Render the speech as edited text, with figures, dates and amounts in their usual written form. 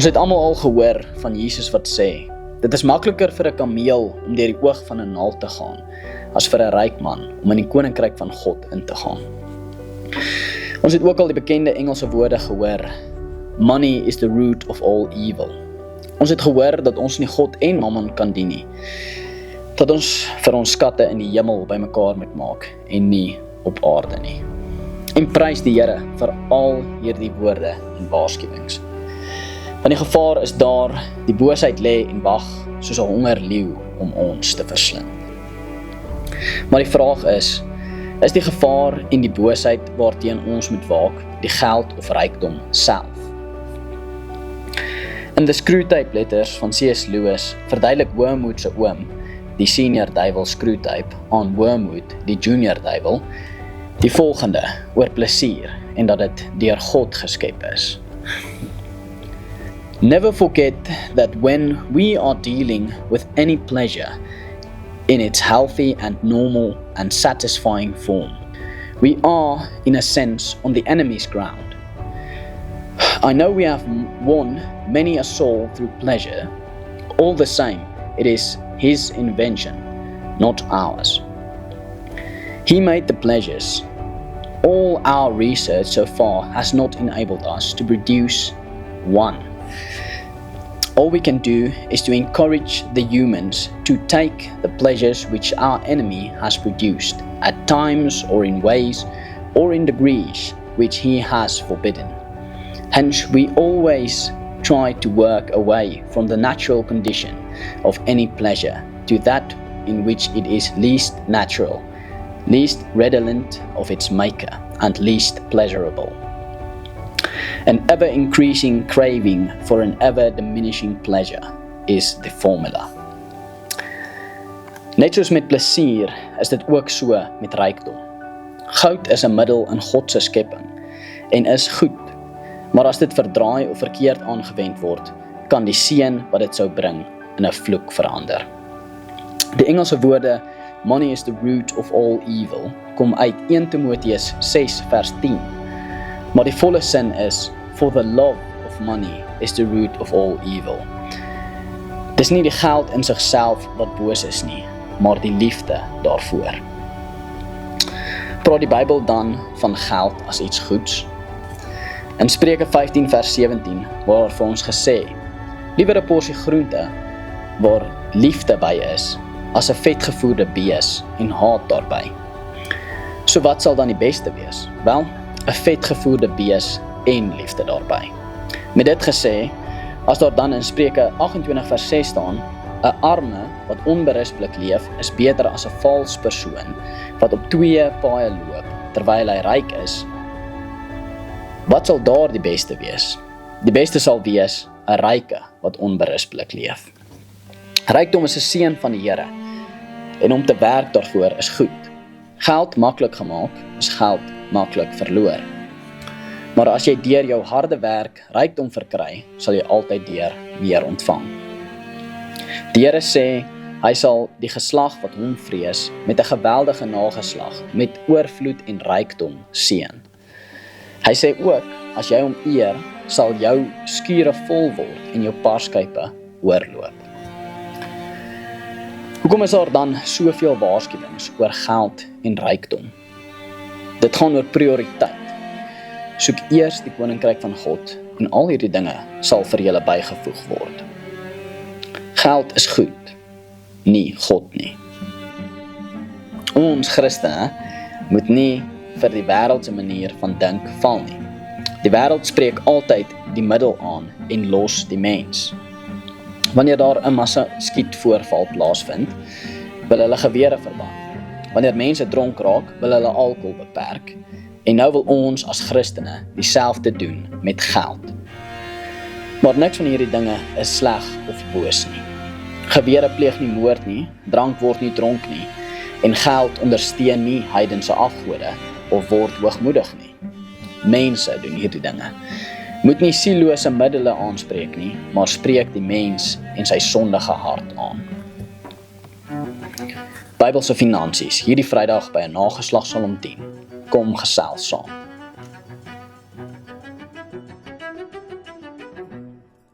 Ons het almal al gehoor van Jesus wat sê, dit is makliker vir 'n kameel om deur die oog van 'n naald te gaan, as vir 'n ryk man om in die koninkryk van God in te gaan. Ons het ook al die bekende Engelse woorde gehoor, money is the root of all evil. Ons het gehoor dat ons nie God en mammon kan dien nie, dat ons vir ons skatte in die hemel bymekaar moet maak en nie op aarde nie. En prys die Here vir al hierdie woorde en waarskuwings. Want die gevaar is daar, die boosheid lê en wag soos 'n hongerleeu om ons te verslind. Maar die vraag is die gevaar en die boosheid waarteen ons moet waak, die geld of rykdom self? In The Screwtape Letters van C.S. Lewis verduidelik Wormwood se oom, die senior duiwel Screwtape, aan Wormwood, die junior duiwel, die volgende oor plesier en dat dit deur God geskep is. Never forget that when we are dealing with any pleasure in its healthy and normal and satisfying form, we are, in a sense, on the enemy's ground. I know we have won many a soul through pleasure. All the same, it is his invention, not ours. He made the pleasures. All our research so far has not enabled us to produce one. All we can do is to encourage the humans to take the pleasures which our enemy has produced, at times or in ways or in degrees which he has forbidden. Hence, we always try to work away from the natural condition of any pleasure to that in which it is least natural, least redolent of its maker, and least pleasurable. An ever-increasing craving for an ever-diminishing pleasure is the formula. Net soos met plesier is dit ook so met rykdom. Goud is 'n middel in God se skepping en is goed, maar as dit verdraai of verkeerd aangewend word, kan die seën wat dit sou bring in 'n vloek verander. Die Engelse woorde money is the root of all evil kom uit 1 Timoteus 6 vers 10. Maar die volle sin is, for the love of money is the root of all evil. Dis nie die geld in sigself wat boos is nie, maar die liefde daarvoor. Praat die Bybel dan van geld as iets goeds? In Spreuke 15 vers 17 word vir ons gesê, liewer 'n porsie groente waar liefde by is, as 'n vetgevoerde bees en haat daarby. So wat sal dan die beste wees? Wel, 'n vetgevoerde bees en liefde daarby. Met dit gesê, as daar dan in Spreuke 28 vers 6 staan, 'n arme wat onberispelik leef is beter as 'n vals persoon wat op 2 paaie loop terwyl hy ryk is. Wat sal daar die beste wees? Die beste sal wees 'n ryke wat onberispelik leef. Rykdom is 'n seën van die Here en om te werk daarvoor is goed. Geld maklik gemaak is geld maklik verloor. Maar as jy deur jou harde werk rykdom verkry, sal jy altyd deur meer ontvang. Die Here sê, hy sal die geslag wat hom vrees met 'n geweldige nageslag, met oorvloed en rykdom seën. Hy sê ook, as jy hom eer, sal jou skure vol word en jou parskype oorloop. Hoekom is daar dan soveel waarskuwings oor geld en rykdom? Dit gaan oor prioriteit. Soek eers die koninkryk van God en al hierdie dinge sal vir julle bygevoeg word. Geld is goed, nie God nie. Ons Christene moet nie vir die wêreldse manier van dink val nie. Die wêreld spreek altyd die middel aan en los die mens. Wanneer daar 'n massa skietvoorval plaasvind, wil hulle gewere verbân. Wanneer mense dronk raak, wil hulle alkohol beperk. En nou wil ons as Christene dieselfde doen met geld. Maar niks van hierdie dinge is sleg of boos nie. Gewere pleeg nie moord nie, drank word nie dronk nie, en geld ondersteun nie heidense afgode of word hoogmoedig nie. Mense doen hierdie dinge. Moet nie siellose middele aanspreek nie, maar spreek die mens en sy sondige hart aan. Bybelse finansies, hierdie Vrydag by 'n nageslag sal om 10. Kom gesels saam.